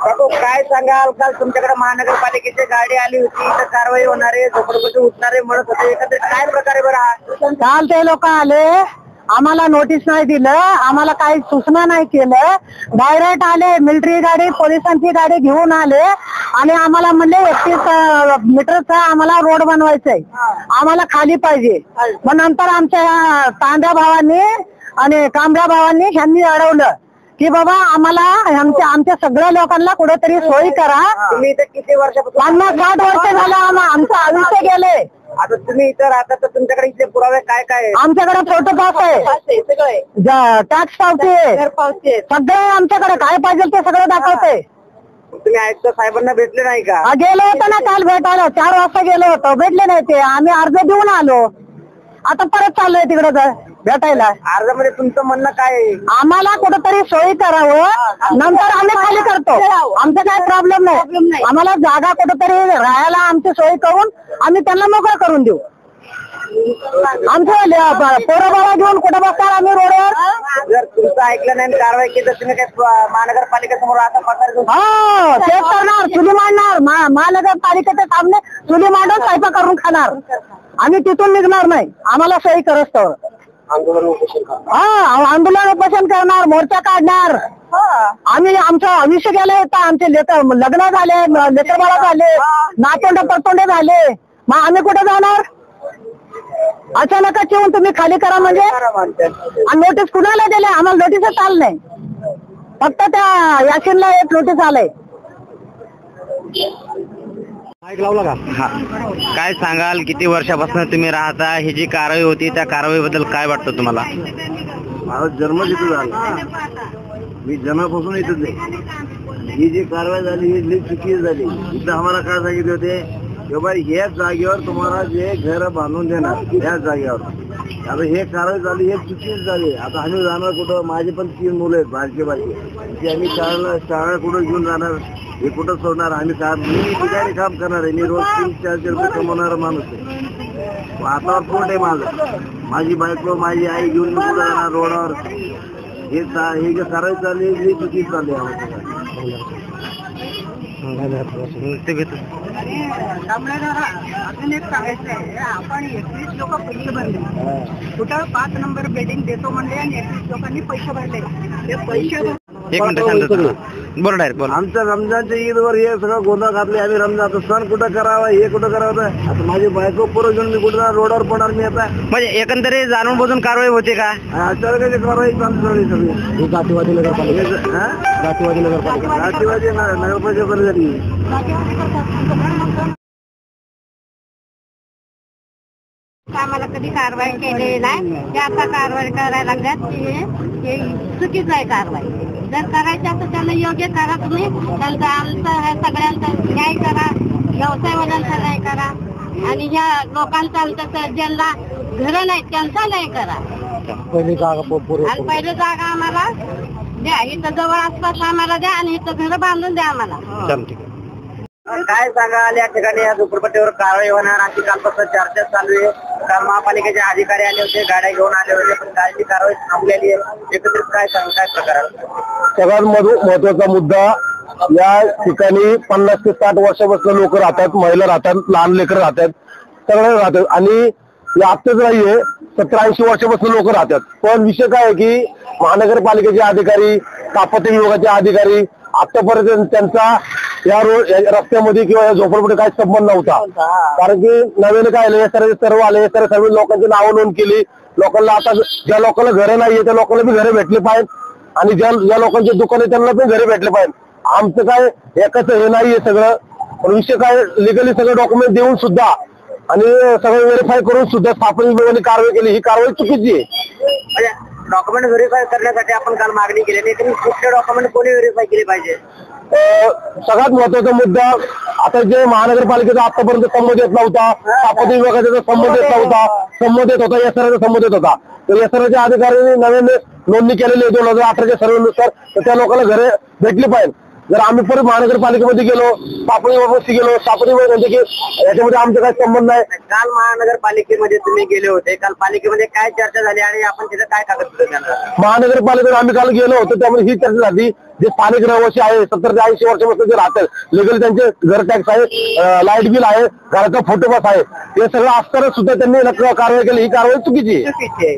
काकू काय सांगाल, काल तुमच्याकडे महानगरपालिकेची गाडी आली होती, तर कारवाई होणारे झोपडपट्टी उठणारे म्हणत होते, एकत्रित काय प्रकारे बरं? काल ते लोक आले, आम्हाला नोटीस नाही दिलं, आम्हाला काही सूचना नाही केलं, डायरेक्ट आले, मिलिटरी गाडी पोलिसांची गाडी घेऊन आले आणि आम्हाला म्हणले 31 मीटरचा आम्हाला रोड बनवायचंय, आम्हाला खाली पाहिजे. मग नंतर आमच्या तांड्या भावांनी आणि कांबऱ्या भावांनी ह्यांनी अडवलं की बाबा आम्हाला आमच्या सगळ्या लोकांना कुठेतरी सोयी करा. तुम्ही इथे किती वर्षापासून? 50-60 वर्ष झालं आमचं आयुष्य गेले. आता तुम्ही इथं राहता, तर तुमच्याकडे इथे पुरावे काय काय? आमच्याकडे फोटो पास आहे, टॅक्स पावती आहे, सगळे आमच्याकडे काय पाहिजे ते सगळं दाखवते. तुम्ही आयुक्त साहेबांना भेटले नाही का? गेलो होतो ना काल भेटायला, 4 वाजता गेलो होतो, भेटले नाही ते, आम्ही अर्ज देऊन आलो, आता परत चाललोय तिकडे भेटायला. अर्जामध्ये तुमचं म्हणणं काय आहे? आम्हाला कुठेतरी सोयी करावं, नंतर आम्ही खाली करतो, आमचा काय प्रॉब्लेम नाही. आम्हाला जागा कुठेतरी राहायला आमची सोयी करून आम्ही त्यांना मोकळं करून देऊ. आमचं पोरं बाबा घेऊन कुठं बसणार आम्ही रोडवर? जर तुमचं ऐकलं नाही कारवाई केली तर तुम्ही काय महानगरपालिकेसमोर आता पत्र? हो, तेच करणार, चुली मांडणार, महानगरपालिकेच्या सामने चुली मांडून स्वयंपाक करून खाणार. आम्ही तिथून निघणार नाही, आम्हाला सोयी करत तर आंदोलन उपोषण करणार, मोर्चा काढणार. आम्ही आमचं आयुष्य गेलं होतं, आमचे लग्न झाले, लेकरबाळा झाले, नातोंडे परतोंडे झाले, मग आम्ही कुठे जाणार? अचानकच येऊन तुम्ही खाली करा म्हणजे? आणि नोटीस कुणाला दिले? आम्हाला नोटीसच आलं नाही, फक्त त्या याशीनला एक नोटीस आलंय. लावला का? हा, काय सांगाल, किती वर्षापासून तुम्ही राहता? ही जी कारवाई होती त्या कारवाईबद्दल काय वाटतं तुम्हाला? माझा जन्म इथं झाला, मी जन्मापासून इथंच आहे. ही जी कारवाई झाली ही चुकी झाली. इथं आम्हाला काय सांगितले होते की बाई ह्याच जागेवर तुम्हाला जे घर बांधून देणार ह्याच जागेवर. आता हे कारवाई झाली, हे चुकीच झाली. आता आम्ही जाणार कुठं? माझे पण 3 मुलं आहेत बारके. आम्ही शाळा कुठं घेऊन जाणार? हे कुठं सोडणार? आम्ही मी ठिकाणी काम करणार आहे, मी रोज 300-400 रुपये कमवणारा माणूस आहे. हातावर पोट आहे माझं, माझी बायको माझी आई घेऊन मी कुठं जाणार रोडावर? हे जे कारवाई चालली ही चुकीच चालली आहे. अजून एक सांगायचं आहे, आपण 21 लोक पैसे भरले, कुठं 5 नंबर बिल्डिंग देतो म्हणले आणि 21 लोकांनी पैसे भरले. ते पैसे एक मिनिट शांत बोल, डायरेक्ट बोल. आमच्या रमजानच्या ईदवर हे सगळं गोंधळ घातले. आम्ही रमजान सण कुठं करावा, हे कुठं करावं? आता माझी बायको पोरं घेऊन मी कुठं रोडवर पडणार? मी आता म्हणजे एकंदरीत जाणून बुजून कारवाई होते का? अचानक कारवाई चालू झाली सगळी. जातीवादी नगरपालिका, जातीवादी नगरपालिका झाली. आम्हाला कधी कारवाई केलेली नाही, ते आता कारवाई करायला लागल्यात. हे चुकीचं आहे कारवाई. जर करायचं तर त्यांना योग्य करा, तुम्ही त्यांचा आमचं सगळ्यांचा न्याय करा, व्यवसायवाल्यांचा न्याय करा, आणि ज्या लोकांचा आमचं ज्यांना घरं नाही त्यांचा न्याय करा. आणि पहिले जागा आम्हाला द्या, इथं जवळ आसपास आम्हाला द्या, आणि इथं घर बांधून द्या आम्हाला. काय सांगाल, या ठिकाणी या झोपडपट्टीवर कारवाई होणार अशी कालपासून चर्चा चालू आहे. काल महापालिकेचे अधिकारी आले होते, गाड्या घेऊन आले होते, पण कालची कारवाई थांबलेली आहे. एकत्रित काय प्रकार? सगळ्यात महत्वाचा मुद्दा, या ठिकाणी 50 ते 60 वर्षापासून लोक राहतात, महिला राहतात, लहान लेकर राहतात, सगळे राहतात. आणि या आत्ताच नाहीये, 70-80 वर्षापासून लोक राहतात. पण विषय काय आहे की महानगरपालिकेचे अधिकारी, स्थापत्य विभागाचे अधिकारी आतापर्यंत त्यांचा या रस्त्यामध्ये किंवा या झोपडपट्टी काही संबंध नव्हता. कारण की नवीन काय आले, सर्व आले, सर्व लोकांची नावं नोंद केली. लोकांना आता ज्या लोकांना घरं नाहीये त्या लोकांना बी घरे भेटले पाहिजेत, आणि ज्या लोकांचे दुकान आहे त्यांना पण घरे भेटले पाहिजेत. आमचं काय एकाच हे नाहीये सगळं. पण विषय काय, लिगली सगळे डॉक्युमेंट देऊन सुद्धा आणि सगळं व्हेरीफाय करून सुद्धा स्थापन विभागाने कारवाई केली. ही कारवाई चुकीची आहे. डॉक्युमेंट व्हेरीफाय करण्यासाठी आपण काल मागणी केली नाही, पण कुठले डॉक्युमेंट कोणी व्हेरीफाय केले पाहिजे? सगळ्यात महत्वाचा मुद्दा, आता जे महानगरपालिकेचा आतापर्यंत संबंध येत नव्हता, स्थापत्य विभागाचा संबंध येत नव्हता, संबंध येत होता, एसआरचा संबंध येत होता. तर एसआरच्या अधिकाऱ्यांनी नवीन नोंदणी केलेली आहे 2018च्या सर्वेनुसार, तर त्या लोकांना घरे भेटली पाहिजे. जर आम्ही परत महानगरपालिकेमध्ये गेलो, स्थापन विभागाशी गेलो, स्थापन विभाग म्हणते की याच्यामध्ये आमचा काही संबंध नाही. काल महानगरपालिकेमध्ये तुम्ही गेले होते, काल पालिकेमध्ये काय चर्चा झाली आणि आपण तिथे काय कागदपत्र देणार? महानगरपालिकेत आम्ही काल गेलो होतो, त्यामुळे ही चर्चा झाली जे स्थानिक रहिवासी आहे 70 ते 80 वर्षापासून जे राहतात लिगली त्यांचे घर टॅक्स आहे, लाईट बिल आहे, घराचा फोटो पास आहे, हे सगळं असताना सुद्धा त्यांनी कारवाई केली. ही कारवाई चुकीची आहे.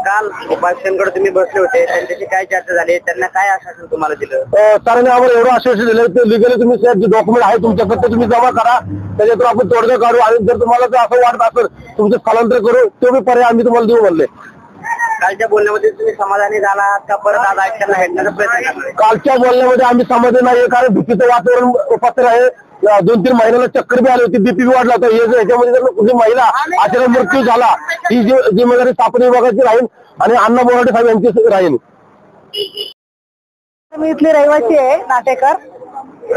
काल उपाध्यक्षांकडे तुम्ही बसले होते, त्यांच्याशी काय चर्चा झाली, त्यांना काय आश्वासन तुम्हाला दिलं? सरांनी आम्हाला एवढं आश्वासन दिलं की लिगली तुम्ही जे डॉक्युमेंट आहे तुमच्याकडे ते तुम्ही जमा करा, त्याच्यातून आपण तोडगा काढू आणि जर तुम्हाला जर असं वाटत असेल तुमचं स्थलांतर करू तो बी पर्याय आम्ही तुम्हाला देऊ म्हणले. कालच्या बोलण्यामध्ये तुम्ही समाधानी झाला आहात का परत आज आयुष्याला भेटण्याचा प्रयत्न करणार? कालच्या बोलण्यामध्ये आम्ही समाधानी नाही, कारण भीतीचं वातावरण पसर आहे. 2-3 महिन्याला चक्कर बी आली होती, बीपी वाढला होता. याच्यामध्ये जर कुठली महिला अचानक मृत्यू झाला ही जिम्मेदारी स्थापन विभागाची राहील आणि अण्णा बोराडे साहेब यांची राहील. मी इथली रहिवासी आहे नाटेकर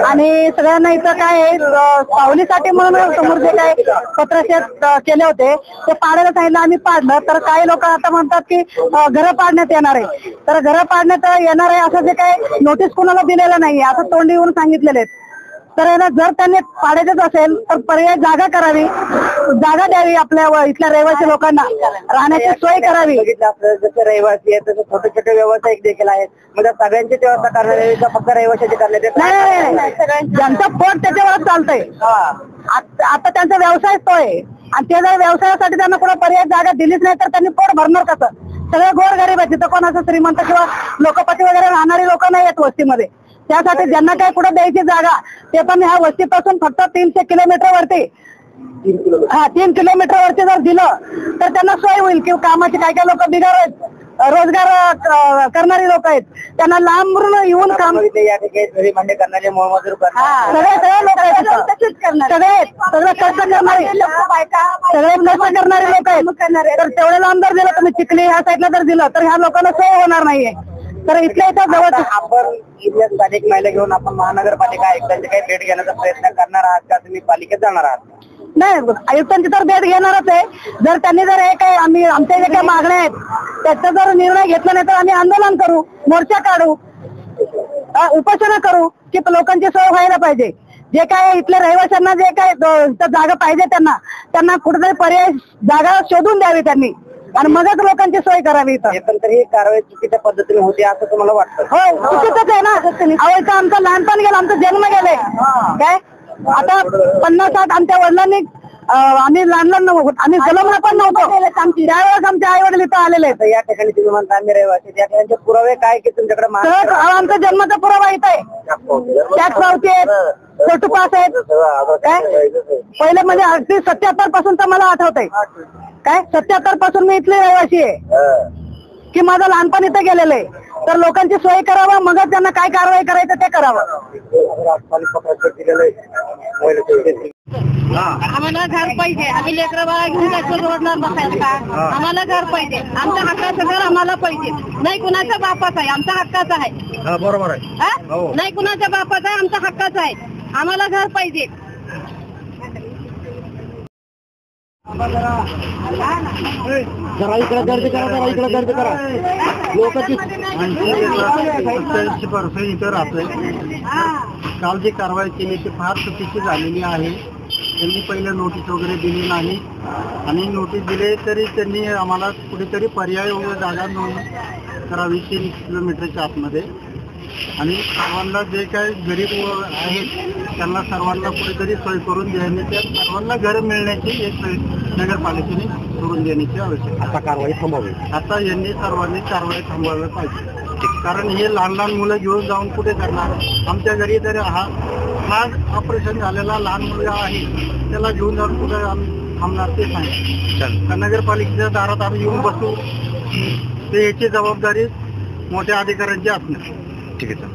आणि सगळ्यांना इथं काय आहे सावलीसाठी म्हणून समोर जे काय पत्रशेत केले होते ते पाडायला सांगितलं, आम्ही पाडलं. तर काही लोक आता म्हणतात की घरं पाडण्यात येणार आहे, तर घरं पाडण्यात येणार आहे असं जे काय नोटीस कोणाला दिलेलं नाहीये असं तोंडी येऊन सांगितलेले आहेत. तर याला जर त्यांनी पाडायचंच असेल तर पर्याय जागा करावी, जागा द्यावी आपल्या इथल्या रहिवासी लोकांना, राहण्याची सोय करावी. जसं रहिवासी आहे तसं छोटे छोटे व्यावसायिक देखील आहेत, म्हणजे सगळ्यांची व्यवस्था करण्यात यावी का फक्त रहिवाशाची करण्यात येत? नाही, ज्यांचा पोट त्याच्यावरच चालतंय. आता त्यांचा व्यवसाय तो आहे आणि ते जर व्यवसायासाठी त्यांना कोणा पर्याय जागा दिलीच नाही तर त्यांनी पोट भरणार कसं? सगळे गोरगरीब आहेत, तिथं कोणाचं श्रीमंत किंवा लोकपती वगैरे राहणारी लोक नाही आहेत वस्तीमध्ये. त्यासाठी ज्यांना काय कुठे द्यायची जागा ते पण ह्या वस्तीपासून फक्त 300 किलोमीटर वरती 3 किलोमीटर वरती जर दिलं तर त्यांना सोय होईल. किंवा कामाची काय काय लोक बिगर रोजगार करणारी लोक आहेत, त्यांना लांबून येऊन काम या ठिकाणी घरी भांडे करणारे मोलमजूर करणारे सगळे लोक आहेत, सगळे कष्ट करणारे सगळे कष्ट करणारे लोक आहेत. तर तेवढे लांब जर दिलं तुम्ही चिखली ह्या साईडला जर दिलं तर ह्या लोकांना सोय होणार नाहीये. तर इथल्या इथं जवळ आपण इथल्या स्थानिक महिला घेऊन आपण महानगरपालिका आयुक्तांची काही भेट घेण्याचा प्रयत्न करणार आहात का? तुम्ही पालिकेत जाणार आहात? नाही, आयुक्तांची तर भेट घेणारच आहे. जर त्यांनी जर हे काही आमच्या जे काही मागण्या आहेत त्याचा जर निर्णय घेतला नाही तर आम्ही आंदोलन करू, मोर्चा काढू, उपोषण करू की लोकांची सोय व्हायला पाहिजे. जे काय इथल्या रहिवाशांना जे काय जागा पाहिजे त्यांना कुठेतरी पर्याय जागा शोधून द्यावी त्यांनी आणि मगच लोकांची सोय करावी. तर ही कारवाई चुकीच्या पद्धतीने होती असं तुम्हाला वाटतं? हो, चुकीचंच आहे ना. इथं आमचं लहानपण गेलं, आमचा जन्म गेलाय काय. आता 50-60 आमच्या वडिलांनी आम्ही लहान आम्ही जन्मला पण नव्हतो त्यावेळेस आमचे आई वडील इथं आलेले आहेत. या ठिकाणी तुम्ही म्हणता आम्ही रहिवासी, त्या ठिकाणी पुरावे काय की तुमच्याकडे? आमचा जन्माचा पुरावा इथं आहे, टॅक्स पावती आहेत, फोटो पास आहेत. काय पहिले म्हणजे अगदी 77 पासून तर मला आठवत आहे काय. 77 पासून मी इथली रहिवासी आहे की माझं लहानपण इथं गेलेलं आहे. तर लोकांची सोय करावं मगच त्यांना काय कारवाई करायचं ते करावं. आम्हाला घर पाहिजे, आम्ही लेकरं बाळा घेऊन जायचं रोडला बसायचं का? आम्हाला घर पाहिजे, आमच्या हक्काचं घर आम्हाला पाहिजे. नाही कुणाच्या बापाचं आहे, आमच्या हक्काचं आहे. बरोबर आहे. नाही कुणाच्या बापाचं आहे, आमच्या हक्काचं आहे. आम्हाला घर पाहिजे. जरा इकडे गर्दी करा, जरा इकडे गर्दी करा. लोकांची इथं राहतोय. काल जी कारवाई केली ती फार चुकीची झालेली आहे. त्यांनी पहिले नोटीस वगैरे दिली नाही आणि नोटीस दिले तरी त्यांनी आम्हाला कुठेतरी पर्याय जागा नोंद करावी 3 किलोमीटरच्या आतमध्ये. आणि सर्वांना जे काही गरीब आहेत त्यांना सर्वांना कुठेतरी सोय करून देण्याची, सर्वांना घर मिळण्याची एक सोय नगरपालिकेने करून देण्याची आवश्यकता. आता कारवाई थांबवावी. आता यांनी सर्वांनी कारवाई थांबवायला पाहिजे, कारण हे लहान लहान मुलं घेऊन जाऊन कुठे करणार? आमच्या घरी तरी हा ऑपरेशन झालेला लहान मुलगा आहे, त्याला घेऊन जाऊन कुठे आम्ही थांबणार ते सांगा. नगरपालिकेच्या दारात आम्ही येऊन बसू, ते याची जबाबदारी मोठ्या अधिकाऱ्यांची असणार. ठीक आहे.